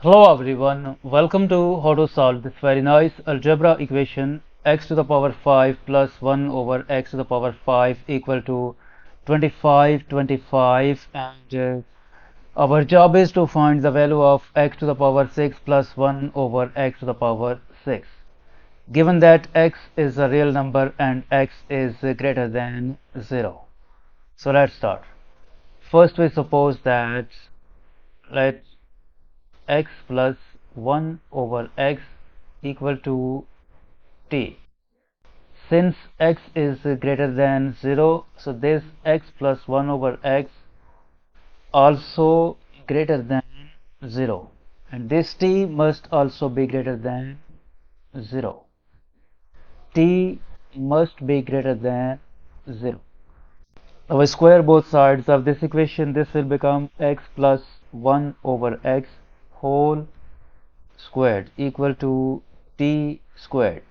Hello everyone, welcome to how to solve this very nice algebra equation x to the power 5 plus 1 over x to the power 5 equal to 25 and our job is to find the value of x to the power 6 plus 1 over x to the power 6. Given that x is a real number and x is greater than 0. So let's start. First we suppose that let x plus 1 over x equal to t. Since x is greater than 0, so this x plus 1 over x also greater than 0, and this t must also be greater than 0. T must be greater than 0. Now we square both sides of this equation. This will become x plus 1 over x whole squared equal to t squared.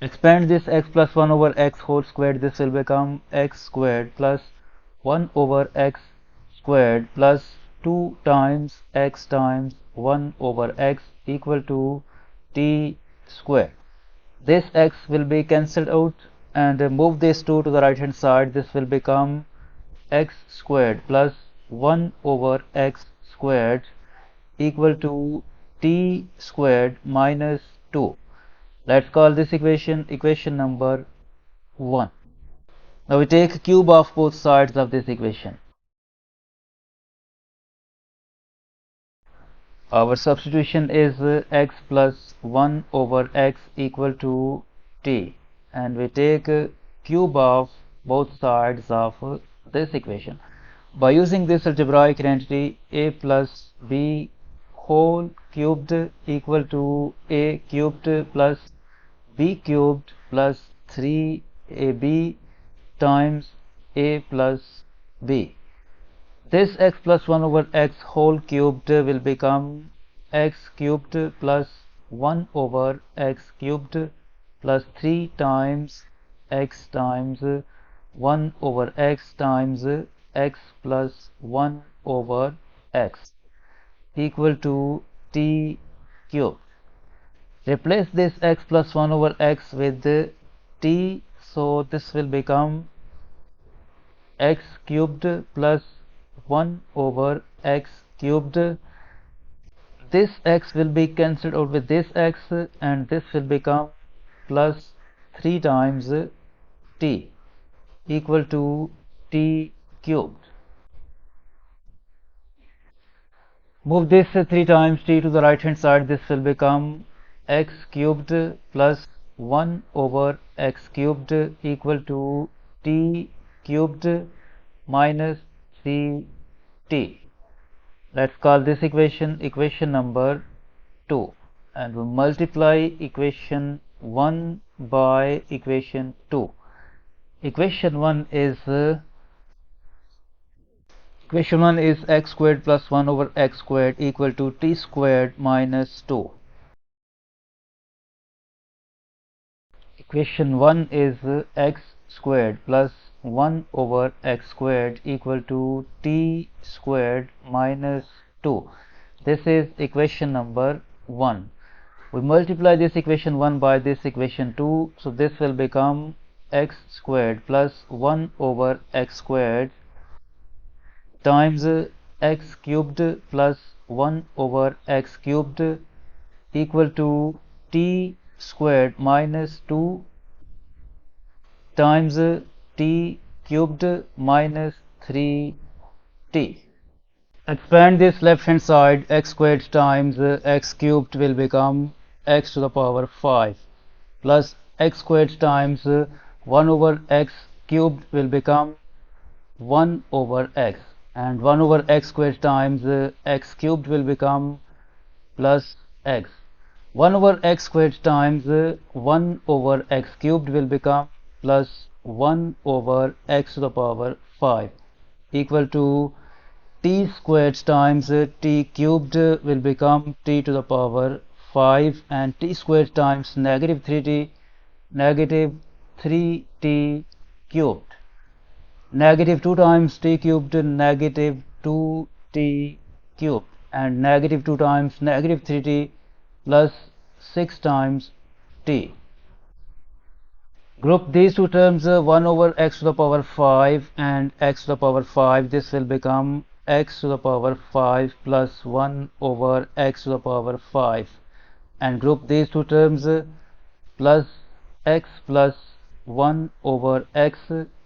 Expand this x plus 1 over x whole squared. This will become x squared plus 1 over x squared plus 2 times x times 1 over x equal to t squared. This x will be cancelled out and move this 2 to the right hand side. This will become x squared plus 1 over x squared equal to t squared minus 2. Let's call this equation number 1. Now we take cube of both sides of this equation. Our substitution is x plus 1 over x equal to t, and we take cube of both sides of this equation. By using this algebraic identity, a plus b whole cubed equal to a cubed plus b cubed plus 3ab times a plus b. This x plus 1 over x whole cubed will become x cubed plus 1 over x cubed plus 3 times x times 1 over x times x plus 1 over x equal to t cubed. Replace this x plus 1 over x with t, so this will become x cubed plus 1 over x cubed. This x will be cancelled out with this x and this will become plus 3 times t equal to t cubed. Move this 3 times t to the right hand side. This will become x cubed plus 1 over x cubed equal to t cubed minus 3t. Let's call this equation number 2, and we multiply equation 1 by equation 2. Equation 1 is x squared plus 1 over x squared equal to t squared minus 2. Equation 1 is x squared plus 1 over x squared equal to t squared minus 2. This is equation number 1. We multiply this equation 1 by this equation 2, so this will become x squared plus 1 over x squared times x cubed plus 1 over x cubed equal to t squared minus 2 times t cubed minus 3t. Expand this left hand side. X squared times x cubed will become x to the power 5 plus x squared times 1 over x cubed will become 1 over x, and 1 over x squared times x cubed will become plus x. 1 over x squared times 1 over x cubed will become plus 1 over x to the power 5 equal to t squared times t cubed will become t to the power 5, and t squared times negative 3t cubed. Negative 2 times t cubed negative 2t cubed. and negative 2 times negative 3t plus 6 times t. Group these two terms 1 over x to the power 5 and x to the power 5. This will become x to the power 5 plus 1 over x to the power 5, and group these two terms plus x plus 1 over x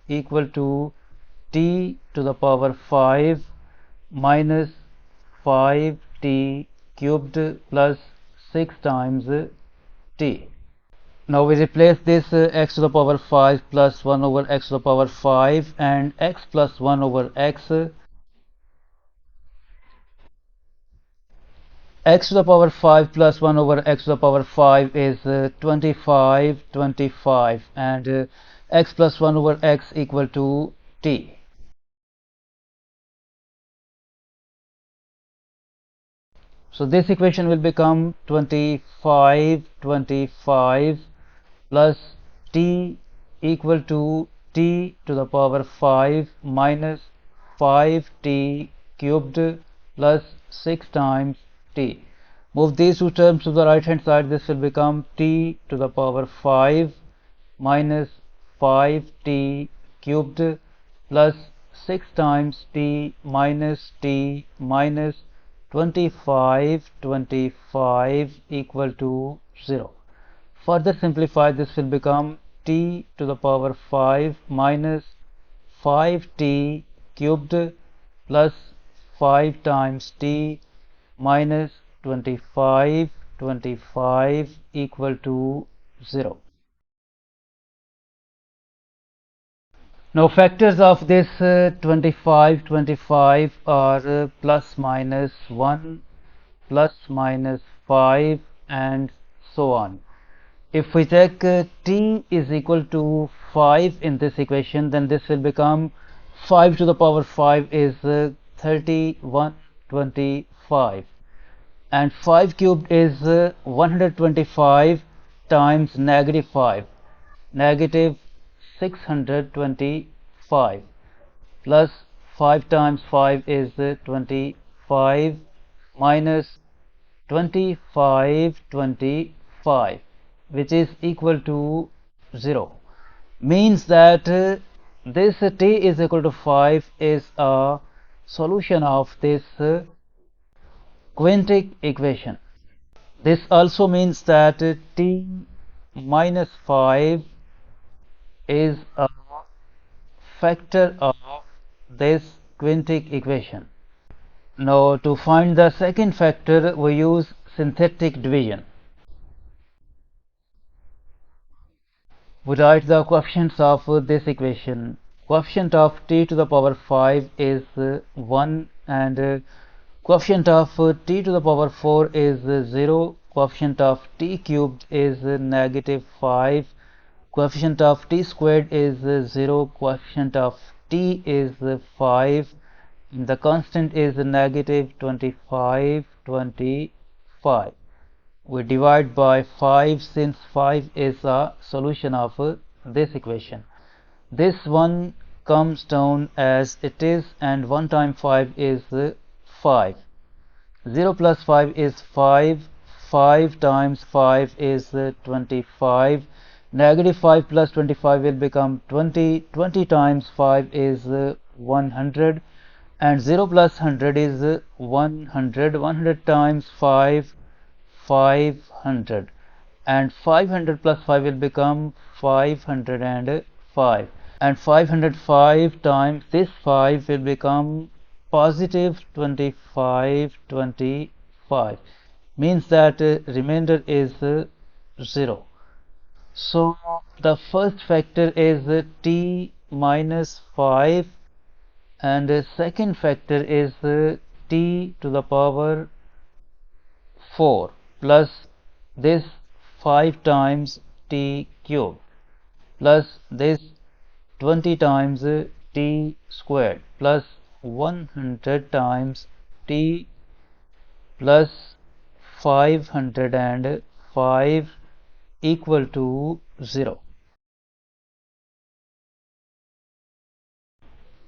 equal to t to the power 5 minus 5t cubed plus 6 times t. Now we replace this x to the power 5 plus 1 over x to the power 5 and x plus 1 over x. X to the power 5 plus 1 over x to the power 5 is 25 and x plus 1 over x equal to t. So this equation will become 25 plus t equal to t to the power 5 minus 5t cubed plus 6 times t. Move these two terms to the right hand side. This will become t to the power 5 minus 5t cubed plus 6 times t minus 25 equal to 0. Further simplify, this will become t to the power 5 minus 5t cubed plus 5 times t minus 25 equal to 0. Now factors of this 25 are plus minus 1, plus minus 5 and so on. If we take t is equal to 5 in this equation, then this will become 5 to the power 5 is 3125, and 5 cubed is 125 times negative 5, negative 625, plus 5 times 5 is 25 minus 25, which is equal to 0. Means that this t is equal to 5 is a solution of this quintic equation. This also means that t minus 5 is a factor of this quintic equation. Now to find the second factor, we use synthetic division. We write the coefficients of this equation. Coefficient of t to the power 5 is 1, and coefficient of t to the power 4 is 0. Coefficient of t cubed is negative 5. Coefficient of t squared is 0. Coefficient of t is 5. The constant is negative 25. We divide by 5 since 5 is a solution of this equation. This one comes down as it is, and 1 times 5 is 5. 0 plus 5 is 5. 5 times 5 is 25. Negative 5 plus 25 will become 20. 20 times 5 is 100, and 0 plus 100 is 100. 100 times 5, 500, and 500 plus 5 will become 505, and 505 times this 5 will become positive 25, means that remainder is 0. So the first factor is t minus 5, and the second factor is t to the power 4 plus this 5 times t cube plus this 20 times t squared plus 100 times t plus 505 equal to 0.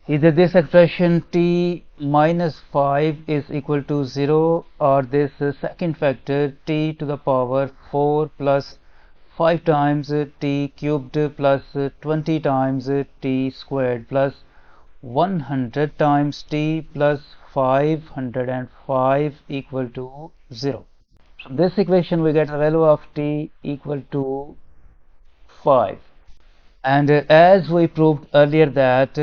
Either this expression t minus 5 is equal to 0, or this second factor t to the power 4 plus 5 times t cubed plus 20 times t squared plus 100 times t plus 505 equal to 0. From this equation we get the value of t equal to 5. And as we proved earlier that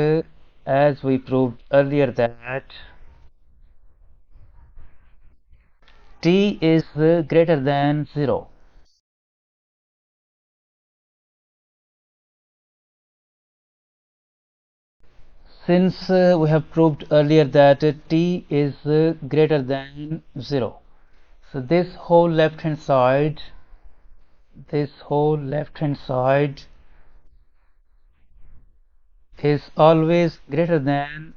t is greater than 0. Since we have proved earlier that t is greater than 0, so this whole left hand side is always greater than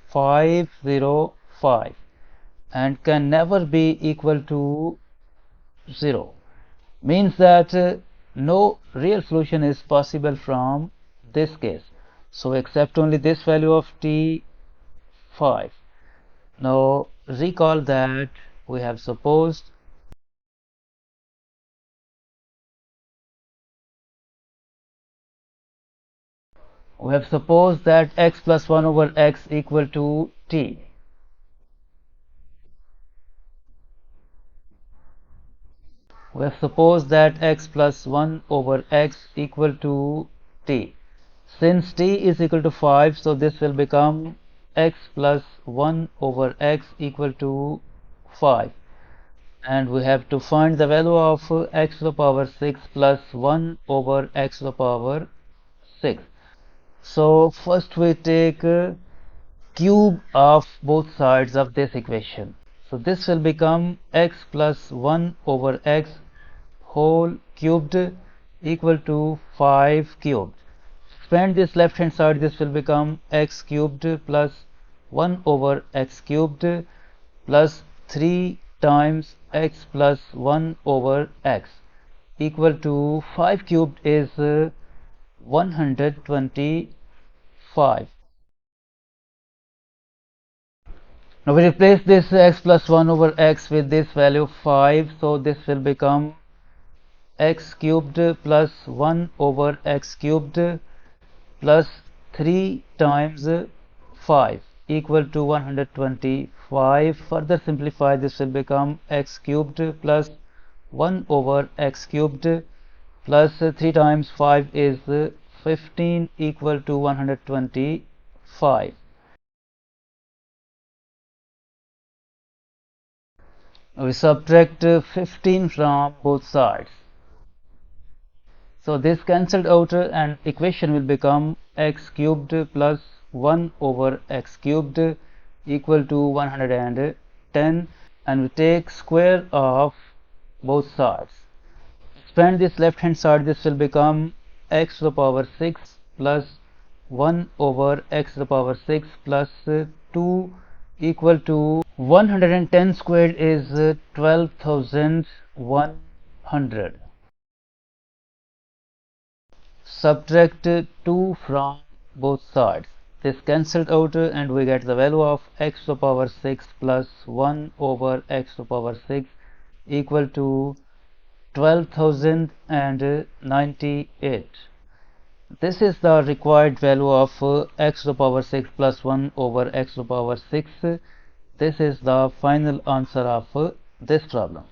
505 and can never be equal to 0. Means that no real solution is possible from this case. So accept only this value of t 5. Now recall that we have supposed that x plus 1 over x equal to t. We have supposed that x plus 1 over x equal to t. Since t is equal to 5, so this will become x plus 1 over x equal to 5. And we have to find the value of x to the power 6 plus 1 over x to the power 6. So first we take cube of both sides of this equation. So this will become x plus 1 over x whole cubed equal to 5 cubed. Expand this left hand side, this will become x cubed plus 1 over x cubed plus 3 times x plus 1 over x equal to 5 cubed is 125. Now we replace this x plus 1 over x with this value 5, so this will become x cubed plus 1 over x cubed plus 3 times 5 equal to 125. Further simplify, this will become x cubed plus 1 over x cubed plus 3 times 5 is 15 equal to 125. We subtract 15 from both sides. So this cancelled out and equation will become x cubed plus 1 over x cubed equal to 110, and we take square of both sides. Expand this left hand side, this will become x to the power 6 plus 1 over x to the power 6 plus 2 equal to 110 squared is 12,100. Subtract 2 from both sides. This cancelled out and we get the value of x to the power 6 plus 1 over x to the power 6 equal to 12,098. This is the required value of x to the power 6 plus 1 over x to the power 6. This is the final answer of this problem.